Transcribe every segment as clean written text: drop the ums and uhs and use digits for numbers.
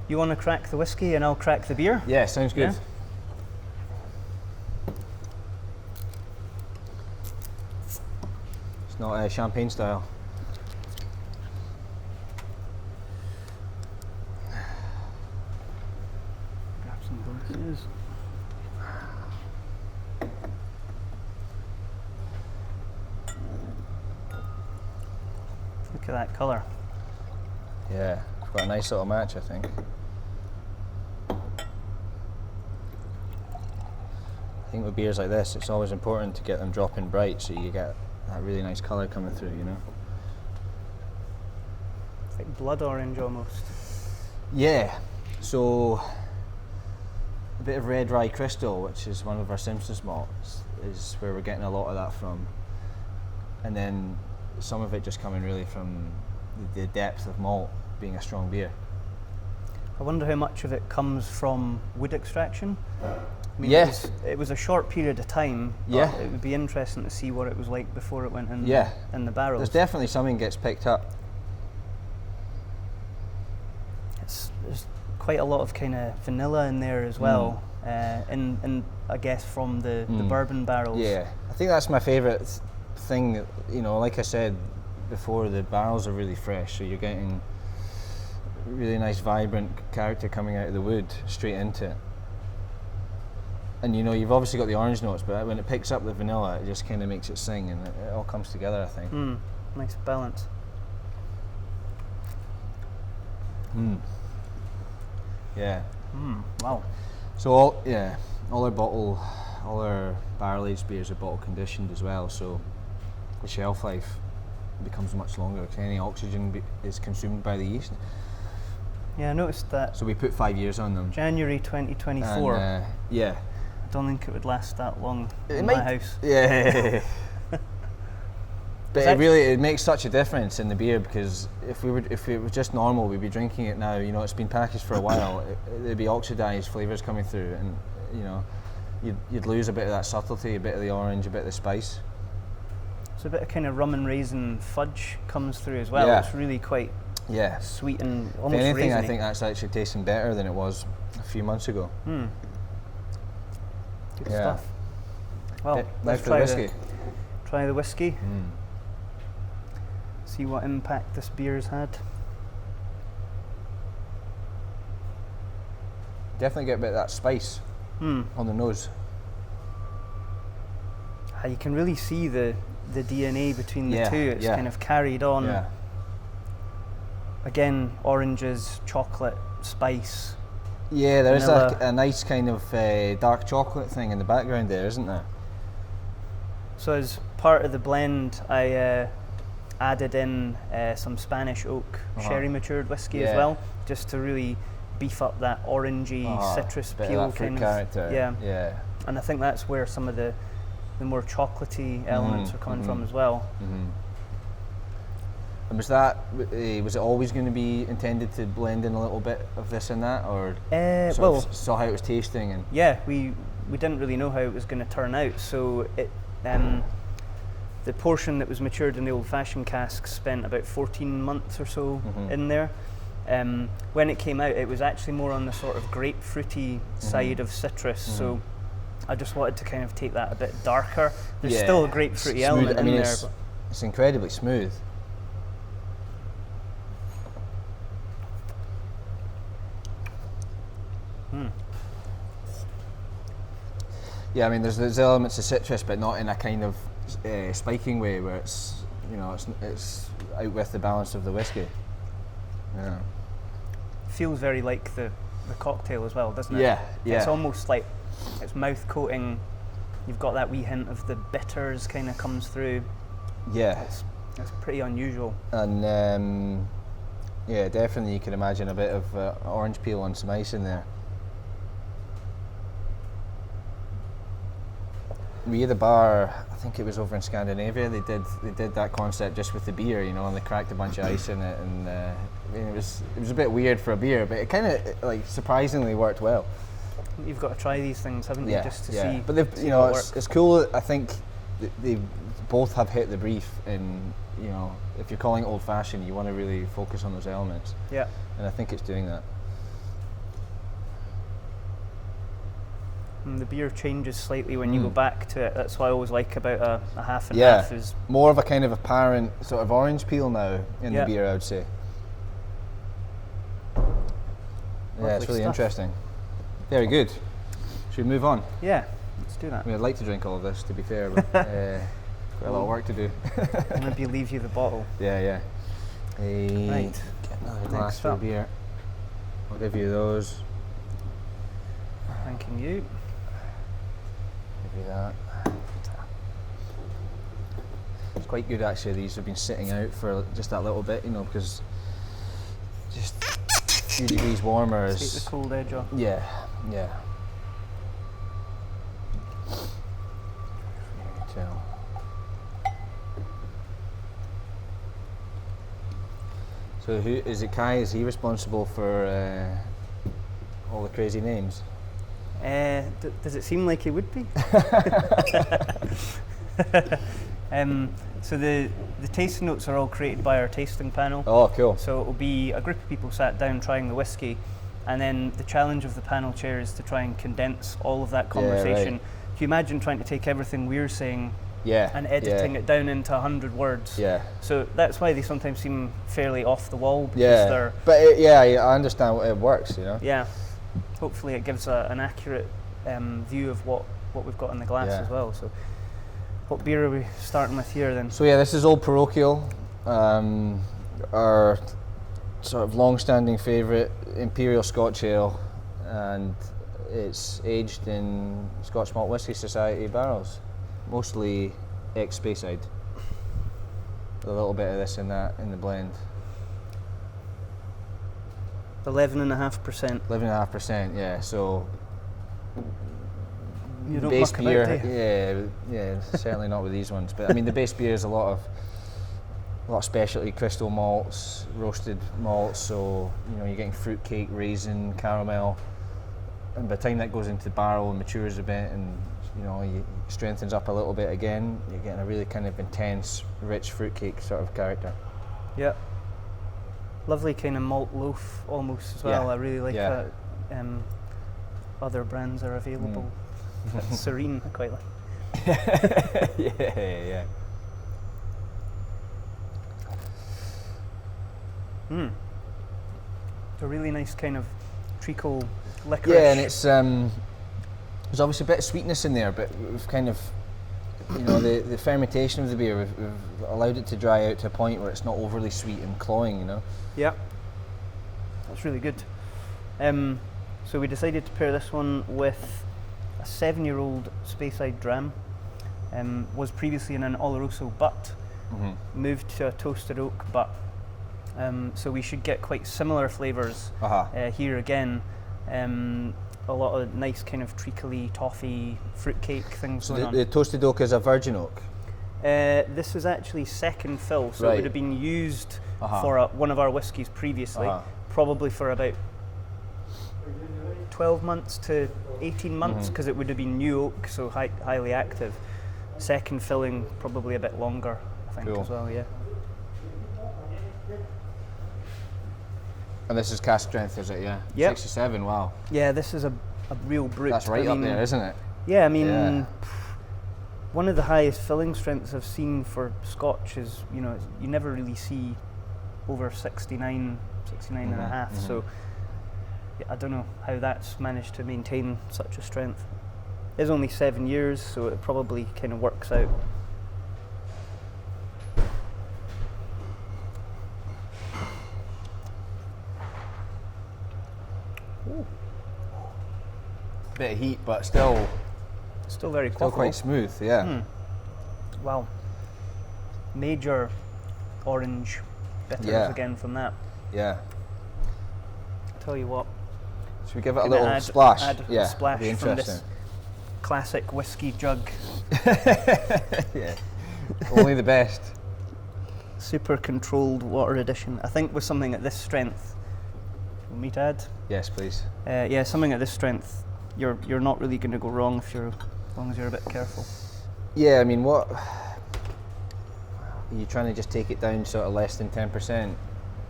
You want to crack the whiskey and I'll crack the beer? Yeah, sounds good. Yeah. It's not champagne style. Grab some glasses. Look at that colour. Yeah, it's got a nice little match, I think. I think with beers like this, it's always important to get them dropping bright so you get that really nice colour coming through, you know? It's like blood orange almost. Yeah, so a bit of red rye crystal, which is one of our Simpsons malts, is where we're getting a lot of that from. And then some of it just coming really from the depth of malt being a strong beer. I wonder how much of it comes from wood extraction. I mean, Yeah. it was a short period of time, but Yeah. it would be interesting to see what it was like before it went in, Yeah. in the barrels. There's definitely something gets picked up. There's quite a lot of kind of vanilla in there as well, and I guess from the bourbon barrels. Yeah, I think that's my favourite thing, you know, like I said before, the barrels are really fresh, so you're getting really nice vibrant character coming out of the wood straight into it. And you know, you've obviously got the orange notes, but when it picks up the vanilla, it just kind of makes it sing, and it all comes together, I think. Nice balance. Yeah. Wow. So all our barrel aged beers are bottle conditioned as well, so the shelf life becomes much longer because any oxygen is consumed by the yeast. Yeah, I noticed that. So we put 5 years on them. January 2024. And, yeah. I don't think it would last that long It in might- my house. Yeah. But Is that- it makes such a difference in the beer, because if it was just normal, we'd be drinking it now. You know, it's been packaged for a while. There'd be oxidized flavors coming through, and you know, you'd lose a bit of that subtlety, a bit of the orange, a bit of the spice. So a bit of kind of rum and raisin fudge comes through as well. Yeah. It's really quite Yeah. sweet and If almost anything, raisiny. I think that's actually tasting better than it was a few months ago. Good Yeah. stuff. Well, Now let's for the whiskey. Try the whiskey. See what impact this beer's had. Definitely get a bit of that spice on the nose. You can really see the DNA between the Yeah, two. It's yeah. kind of carried on. Yeah. Again, oranges, chocolate, spice. Yeah, there is Vanilla. a nice kind of dark chocolate thing in the background there, isn't there? So as part of the blend, I added in some Spanish oak sherry matured whiskey as Yeah. well, just to really beef up that orangey citrus bit peel of that fruit kind character. of. Yeah. Yeah. And I think that's where some of the more chocolatey elements are coming from as well. And was it always going to be intended to blend in a little bit of this and that, or saw how it was tasting and? Yeah, we didn't really know how it was going to turn out, so it the portion that was matured in the old-fashioned cask spent about 14 months or so in there. When it came out, it was actually more on the sort of grapefruity side of citrus, so I just wanted to kind of take that a bit darker. There's still a grapefruity element in there. It's incredibly smooth. Yeah, I mean, there's elements of citrus, but not in a kind of spiking way where it's, you know, it's out with the balance of the whiskey. Yeah. Feels very like the cocktail as well, doesn't it? Yeah, yeah. It's almost like it's mouth coating. You've got that wee hint of the bitters kind of comes through. Yeah. It's pretty unusual. And yeah, definitely you can imagine a bit of orange peel and some ice in there. We had a bar, I think it was over in Scandinavia. They did that concept just with the beer, you know, and they cracked a bunch of ice in it, and I mean, it was a bit weird for a beer, but it kind of like surprisingly worked well. You've got to try these things, haven't you, just to see. But they've, you know, it's cool. I think they both have hit the brief. In, you know, if you're calling it old-fashioned, you want to really focus on those elements. Yeah. And I think it's doing that. And the beer changes slightly when you go back to it. That's what I always like about a half and Yeah, half is more of a kind of apparent sort of orange peel now in the beer, I would say. Yeah, it's really stuff. interesting. Very good. Should we move on? Yeah, let's do that. I mean, I'd like to drink all of this, to be fair, but got a lot of work to do. Maybe leave you the bottle. Yeah. Right. Get another glass for the beer. I'll give you those. Thanking you. Give you that. It's quite good actually. These have been sitting out for just that little bit, you know, because just a few degrees warmer is. Take the cold edge off. Yeah. Tell. So who is it? Kai? Is he responsible for all the crazy names? Does it seem like he would be? So the tasting notes are all created by our tasting panel. Oh, cool. So it will be a group of people sat down trying the whiskey, and then the challenge of the panel chair is to try and condense all of that conversation. Right. If you imagine trying to take everything we're saying and editing yeah. it down into 100 words. Yeah. So that's why they sometimes seem fairly off the wall, because they're... But I understand it works, you know? Yeah. Hopefully it gives an accurate view of what we've got in the glass as well. So what beer are we starting with here then? So yeah, this is Old Parochial, our sort of long-standing favourite Imperial Scotch ale, and it's aged in Scotch Malt Whisky Society barrels, mostly ex-Speyside. A little bit of this and that in the blend. 11.5%. 11.5%, yeah. So You don't base muck beer, about, do you? yeah, certainly not with these ones. But I mean, the base beer is a lot of specialty crystal malts, roasted malts. So you know, you're getting fruitcake, raisin, caramel, and by the time that goes into the barrel and matures a bit, and you know, it strengthens up a little bit again, you're getting a really kind of intense, rich fruitcake sort of character. Yeah. Lovely kind of malt loaf almost as well. Yeah. I really like that. Other brands are available. Serene, I quite like. yeah. It's a really nice kind of treacle licorice. Yeah, and it's there's obviously a bit of sweetness in there, but we've kind of, you know, the fermentation of the beer, we've allowed it to dry out to a point where it's not overly sweet and cloying, you know. Yeah, that's really good. So we decided to pair this one with a 7-year-old Speyside dram. Was previously in an Oloroso butt, moved to a toasted oak butt. So we should get quite similar flavours here again. A lot of nice kind of treacly, toffee, fruitcake things going on. The toasted oak is a virgin oak? This is actually second fill, so it would have been used for one of our whiskies previously, probably for about 12 months to 18 months, because it would have been new oak, so highly active. Second filling, probably a bit longer, I think, as well, yeah. And this is cask strength, is it? Yeah. Yep. 67. Wow. Yeah, this is a real brute. That's right up there, isn't it? Yeah, I mean, one of the highest filling strengths I've seen for Scotch is, you know, you never really see over 69 and a half. So I don't know how that's managed to maintain such a strength. It's only 7 years, so it probably kind of works out. Bit of heat, but still very quaffable. quite smooth. Yeah. Wow. Major orange bitters again from that. Yeah. I tell you what. Should we give it a little splash? Add a splash from this classic whiskey jug. Yeah. Only the best. Super controlled water addition. I think with something at this strength, want me to add? Yes, please. Yeah, something at this strength, you're not really going to go wrong as long as you're a bit careful. Yeah, I mean, what are you trying to just take it down sort of less than 10%?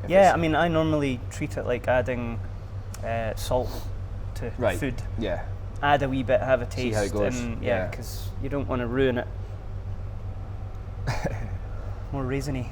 Yeah, I mean, I normally treat it like adding salt to food. Yeah. add a wee bit, have a taste, See how it goes. and because you don't want to ruin it. More raisiny.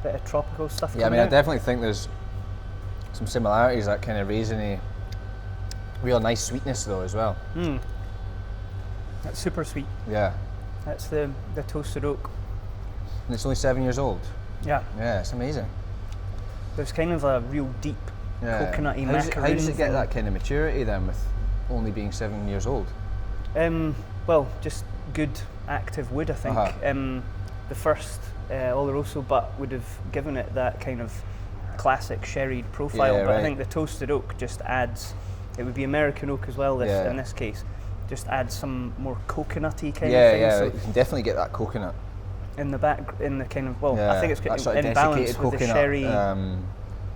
Bit of tropical stuff. Yeah, I mean, I definitely think there's some similarities, that kind of raisiny, real nice sweetness though as well. That's super sweet. Yeah. That's the toasted oak. And it's only 7 years old. Yeah. Yeah, it's amazing. There's kind of a real deep coconutty macaroon. How does it get that kind of maturity then with only being 7 years old? Well, just good active wood, I think. The first Oloroso butt would have given it that kind of classic sherried profile, but I think the toasted oak just adds, it would be American oak as well in this case, just adds some more coconutty kind of thing. Yeah, so you can definitely get that coconut. In the back, in the kind of, I think it's sort of in balance with coconut,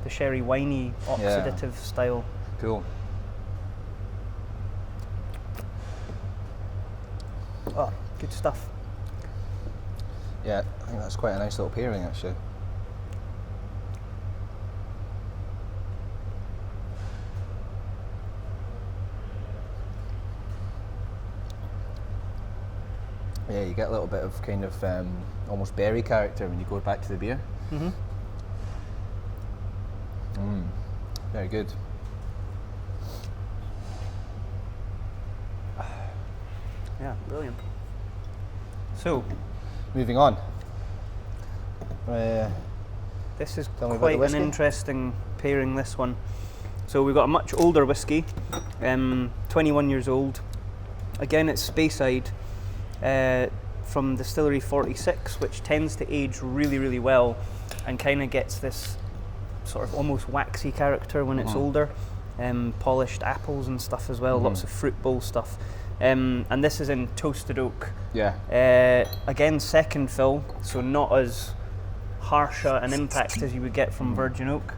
the sherry winey oxidative style. Cool. Oh, good stuff. Yeah, I think that's quite a nice little pairing actually. Yeah, you get a little bit of kind of almost berry character when you go back to the beer. Very good. Yeah, brilliant. So, moving on. This is quite an interesting pairing, this one. So we've got a much older whiskey, 21 years old. Again, it's Speyside from distillery 46, which tends to age really, really well and kind of gets this sort of almost waxy character when it's older. Polished apples and stuff as well, lots of fruit bowl stuff. And this is in toasted oak. Yeah. Again, second fill, so not as harsh an impact as you would get from virgin oak.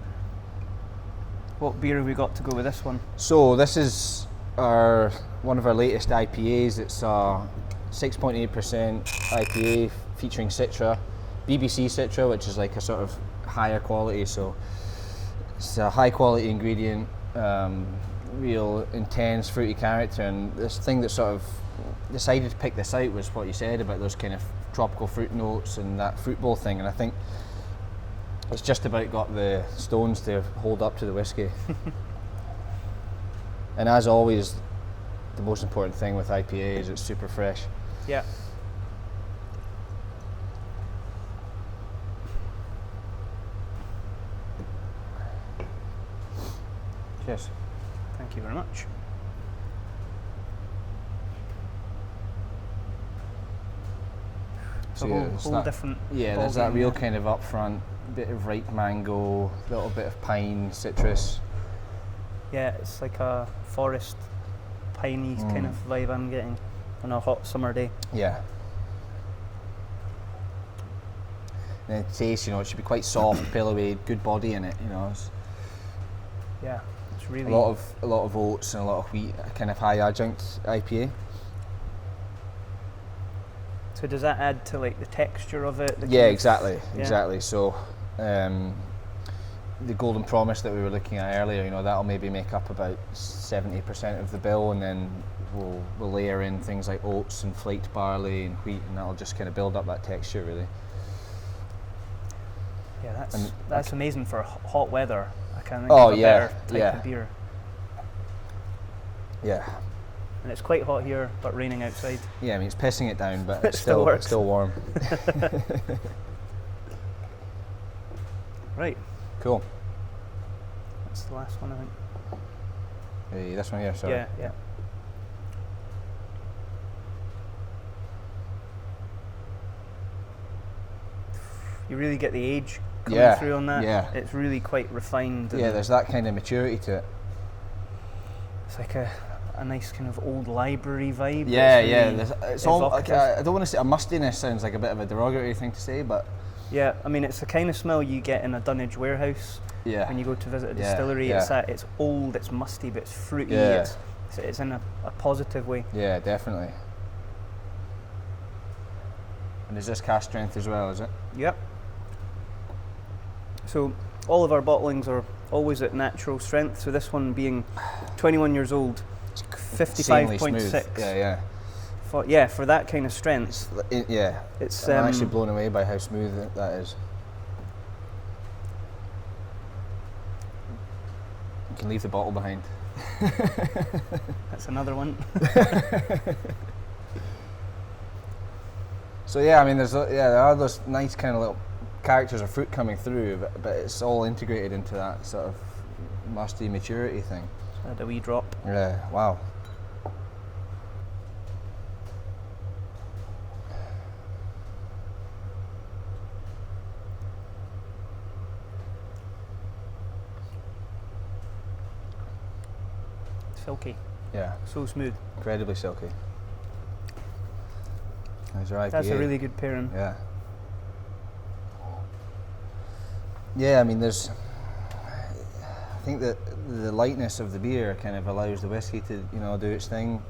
What beer have we got to go with this one? So this is one of our latest IPAs. It's a 6.8% IPA featuring Citra, BBC Citra, which is like a sort of higher quality. So it's a high quality ingredient, real intense fruity character, and this thing that sort of decided to pick this out was what you said about those kind of tropical fruit notes and that fruit bowl thing, and I think it's just about got the stones to hold up to the whiskey. And as always, the most important thing with IPA is it's super fresh. Yeah. Cheers. Thank you very much. It's a whole different. Yeah, there's that real kind of upfront bit of ripe mango, little bit of pine, citrus. Yeah, it's like a forest piney kind of vibe I'm getting on a hot summer day. Yeah. And the taste, it should be quite soft, pillowy, good body in it, Yeah, it's really a lot of oats and a lot of wheat, kind of high adjunct IPA. So does that add to like the texture of it? Yeah, exactly. So the golden promise that we were looking at earlier, that'll maybe make up about 70% of the bill, and then we'll layer in things like oats and flaked barley and wheat, and that'll just kind of build up that texture really. Yeah, that's amazing for hot weather. I can't think of a better type of beer. Yeah. And it's quite hot here, but raining outside. Yeah, I mean it's pissing it down, but it still works. It's still warm. Right. Cool. That's the last one, I think. Hey, this one here, sorry. Yeah. You really get the age coming through on that. Yeah. It's really quite refined. Yeah, there's that kind of maturity to it. It's like a nice kind of old library vibe. Yeah, it's all. I don't want to say a mustiness. Sounds like a bit of a derogatory thing to say, but yeah, I mean it's the kind of smell you get in a dunnage warehouse. Yeah. When you go to visit a distillery, it's old, it's musty, but it's fruity. Yeah. It's in a positive way. Yeah, definitely. And is this cask strength as well? Is it? Yep. So all of our bottlings are always at natural strength. So this one being 21 years old, Insanely smooth. 55.6. Yeah. For that kind of strength. It's I'm actually blown away by how smooth that is. You can leave the bottle behind. That's another one. So yeah, I mean, there are those nice kind of little characters of fruit coming through, but it's all integrated into that sort of musty maturity thing. Had a wee drop. Yeah, wow. Silky. Yeah. So smooth. Incredibly silky. There's your IPA. That's a really good pairing. Yeah. Yeah, I mean, I think that the lightness of the beer kind of allows the whiskey to, do its thing.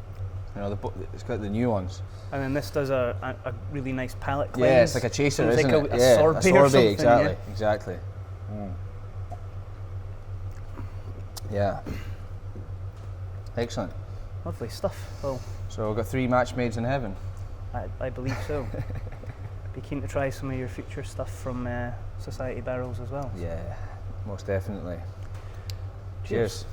It's got the nuance. And then this does a really nice palate cleanse. Yeah, it's like a chaser, it's isn't like it? a sorbet or something. Exactly. Yeah. Excellent. Lovely stuff. Well, so we've got 3 match maids in heaven. I believe so. Be keen to try some of your future stuff from Society Barrels as well. Yeah, most definitely. Cheers.